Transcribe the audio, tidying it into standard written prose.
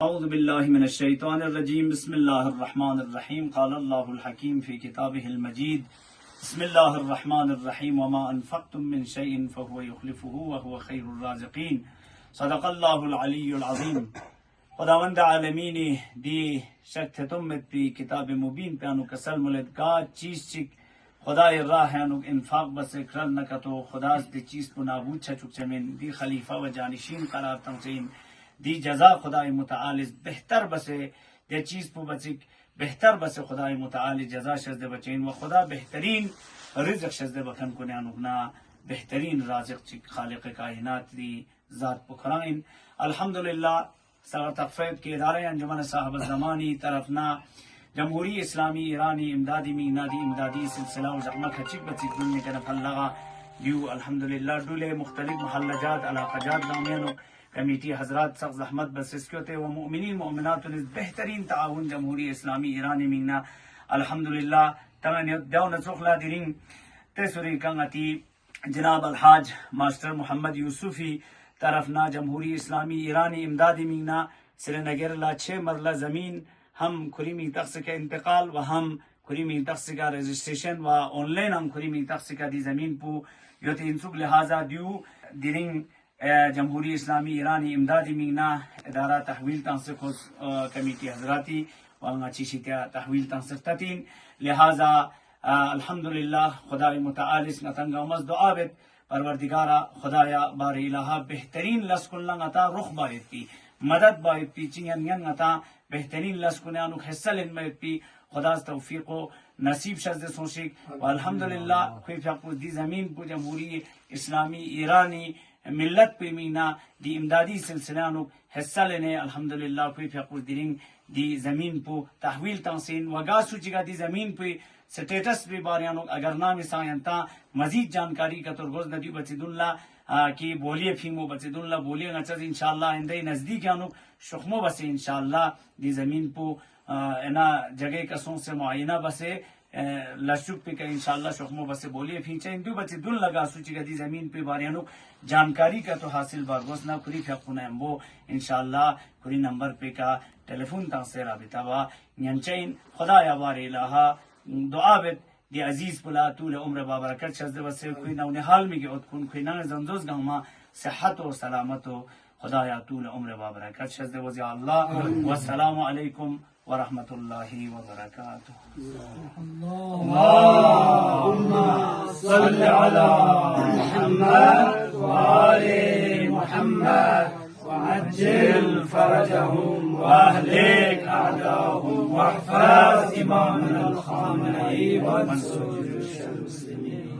اعوذ باللہ من الشیطان الرجیم بسم اللہ الرحمن الرحیم قال اللہ الحکیم فی کتابہ المجید بسم اللہ الرحمن الرحیم وما انفقتم من شیء فهو یخلفه وهو خیر الرازقین صدق اللہ العلی العظیم. خداوند عالمینی دی شک تمت پی کتاب مبین پیانو کسل ملد کا چیز چک خدای راہ انو انفاق بس کرل نکتو خداز دی چیز پو نابود چچک چمین دی خلیفہ و جانشین قرار تنچین دی جزا خدای متعالی بہتر بسے دی چیز پو بچک بہتر بسے خدای متعالی جزا شزد بچین و خدا بہترین رزق شزد بکن کنیانونا بہترین رازق چک خالق کائنات دی ذات پو کرائن. الحمدللہ سر تقفیب کے ادارے انجمن صاحب الزمانی طرفنا جمہوری اسلامی ایرانی امدادی مینادی امدادی سلسلہ و زحمہ کھچک بچک دلنے کے نفل لگا دیو الحمدللہ ڈولے مختلف محلجات علاقہ جات دامینو کمیٹی حضرات سخت زحمت بسسکیوتے و مؤمنین مؤمنات بہترین تعاون جمہوری اسلامی ایرانی مینا الحمدللہ تمہیں دیو نسوخلا دیرین تیسوری کنگتی جناب الحاج ماسٹر محمد یوسفی طرفنا جمہوری اسلامی ایرانی امدادی مینا سری نگر لا 6 مرلہ زمین ہم کریمی تخص کا انتقال و ہم کریمی تخص کا رجسٹریشن و آن لائن ہم کریمی تخص کا دی زمین پو یوتی انسوک لہذا دیو دیرین جمہوری اسلامی ایرانی امدادی مینا ادارہ تحویل تنسق کمیٹی حضراتی و چیشی تحویل تنسق تتین لہذا الحمدللہ خدای متعالی نتنگا ومز دعابت پروردگارا خدایا بار الہا بہترین لسکن لنگتا رخ باید پی مدد باید پی چنین ینگتا بہترین لسکنیانو حصہ لن باید پی خداز توفیق و نصیب شزد سوشک و الحمدللہ کوئی فیقو دی زمین پو جمہوری اسلامی ایرانی ملت پہ مینا دی امدادی سلسلانو حصہ لینے الحمدللہ کوئی فیقو دیرنگ دی زمین پو تحویل تنسین وگا سوچی گا دی زمین پہ سٹیٹس پہ باریانو اگر نامی سائنتا مزید جانکاری کا ترگوز ندیو بچید اللہ کی بولیے فیمو بچید اللہ بولیے نچز انشاءاللہ اندے نزدیک یانو شخمو بسے انشاءاللہ دی زمین پو اینا جگہ کسوں سے معینہ بسے لشک پہ کہ انشاءاللہ شخمو بسے بولیے پھینچے اندو بچے دل لگا سوچی گا دی زمین پہ باریانو جانکاری کا تو حاصل بارگوز نہ کری فیقونا امبو انشاءاللہ کری نمبر پہ کا ٹیلیفون تاں سے رابطہ با نینچین خدا یا بار الہا دعابت دی عزیز پلا طول عمر بابرکت شزد بسے کوئی نونی حال میں گے اتکن کوئی نونی زنزوز گاما صحت و سلامت و خدا یا طول عمر بابرکت شزد وزی اللہ والسلام علیکم ورحمۃ اللہ وبرکاتہ. اللہم صل علی محمد وآل محمد وعجل فرجهم واهلك اعداءهم واحفظ امامنا الخامنئي وانصر جيوش المسلمين.